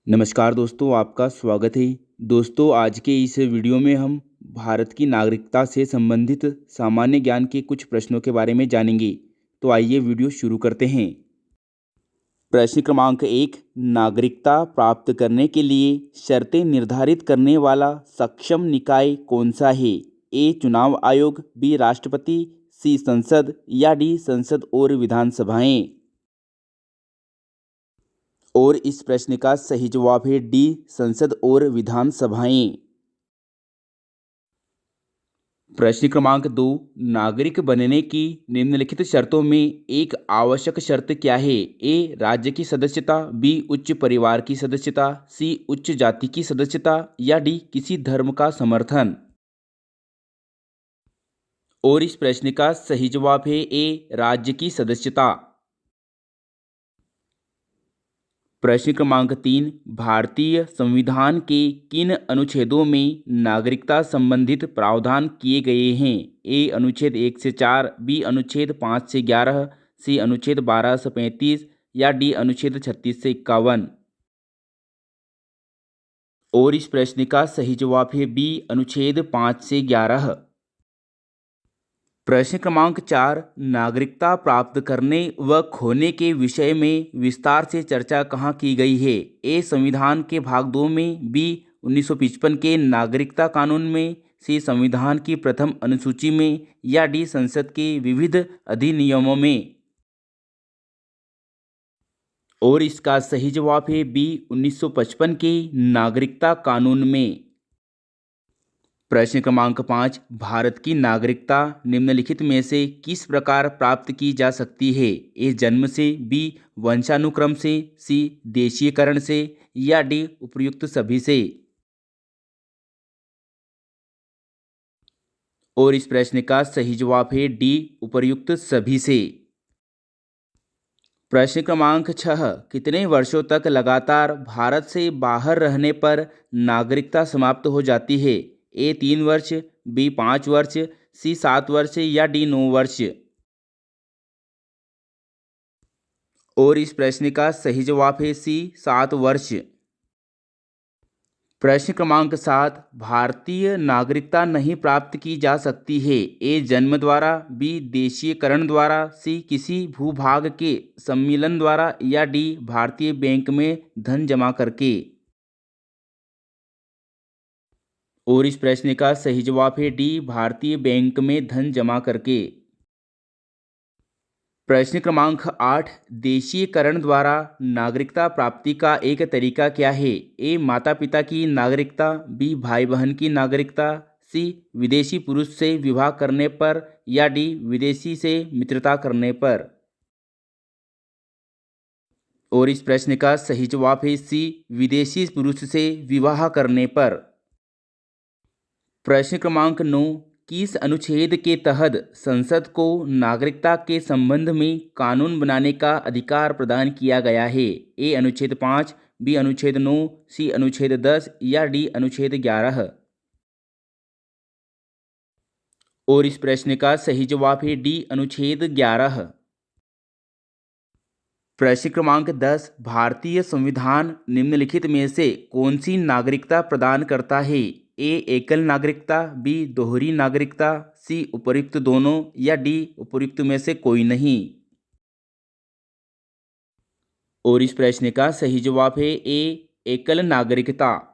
नमस्कार दोस्तों, आपका स्वागत है। दोस्तों, आज के इस वीडियो में हम भारत की नागरिकता से संबंधित सामान्य ज्ञान के कुछ प्रश्नों के बारे में जानेंगे। तो आइए वीडियो शुरू करते हैं। प्रश्न क्रमांक 1, नागरिकता प्राप्त करने के लिए शर्तें निर्धारित करने वाला सक्षम निकाय कौन सा है? ए चुनाव आयोग, बी राष्ट्रपति, सी संसद या डी संसद और विधानसभाएं। और इस प्रश्न का सही जवाब है डी संसद और विधानसभाएं। प्रश्न क्रमांक 2, नागरिक बनने की निम्नलिखित शर्तों में एक आवश्यक शर्त क्या है? ए राज्य की सदस्यता, बी उच्च परिवार की सदस्यता, सी उच्च जाति की सदस्यता या डी किसी धर्म का समर्थन। और इस प्रश्न का सही जवाब है ए राज्य की सदस्यता। प्रश्न क्रमांक 3, भारतीय संविधान के किन अनुच्छेदों में नागरिकता संबंधित प्रावधान किए गए हैं? ए अनुच्छेद 1 से 4, बी अनुच्छेद 5 से 11, सी अनुच्छेद 12 से 35 या डी अनुच्छेद 36 से 51। और इस प्रश्न का सही जवाब है बी अनुच्छेद 5 से 11। प्रश्न क्रमांक 4, नागरिकता प्राप्त करने व खोने के विषय में विस्तार से चर्चा कहाँ की गई है? ए संविधान के भाग 2 में, बी 1955 के नागरिकता कानून में, सी संविधान की प्रथम अनुसूची में या डी संसद के विविध अधिनियमों में। और इसका सही जवाब है बी 1955 के नागरिकता कानून में। प्रश्न क्रमांक 5, भारत की नागरिकता निम्नलिखित में से किस प्रकार प्राप्त की जा सकती है? ए जन्म से, बी वंशानुक्रम से, सी देशीयकरण से या डी उपर्युक्त सभी से। और इस प्रश्न का सही जवाब है डी उपर्युक्त सभी से। प्रश्न क्रमांक 6, कितने वर्षों तक लगातार भारत से बाहर रहने पर नागरिकता समाप्त हो जाती है? ए 3 वर्ष, बी 5 वर्ष, सी 7 वर्ष या डी 9 वर्ष। और इस प्रश्न का सही जवाब है सी 7 वर्ष। प्रश्न क्रमांक 7, भारतीय नागरिकता नहीं प्राप्त की जा सकती है? ए जन्म द्वारा, बी देशीयकरण द्वारा, सी किसी भूभाग के सम्मिलन द्वारा या डी भारतीय बैंक में धन जमा करके। और इस प्रश्न का सही जवाब है डी भारतीय बैंक में धन जमा करके। प्रश्न क्रमांक 8, देशीयकरण द्वारा नागरिकता प्राप्ति का एक तरीका क्या है? ए माता पिता की नागरिकता, बी भाई बहन की नागरिकता, सी विदेशी पुरुष से विवाह करने पर या डी विदेशी से मित्रता करने पर। और इस प्रश्न का सही जवाब है सी विदेशी पुरुष से विवाह करने पर। प्रश्न क्रमांक 9, किस अनुच्छेद के तहत संसद को नागरिकता के संबंध में कानून बनाने का अधिकार प्रदान किया गया है? ए अनुच्छेद 5, बी अनुच्छेद 9, सी अनुच्छेद 10 या डी अनुच्छेद 11। और इस प्रश्न का सही जवाब है डी अनुच्छेद 11। प्रश्न क्रमांक 10, भारतीय संविधान निम्नलिखित में से कौन सी नागरिकता प्रदान करता है? ए एकल नागरिकता, बी दोहरी नागरिकता, सी उपर्युक्त दोनों या डी उपर्युक्त में से कोई नहीं। और इस प्रश्न का सही जवाब है ए एकल नागरिकता।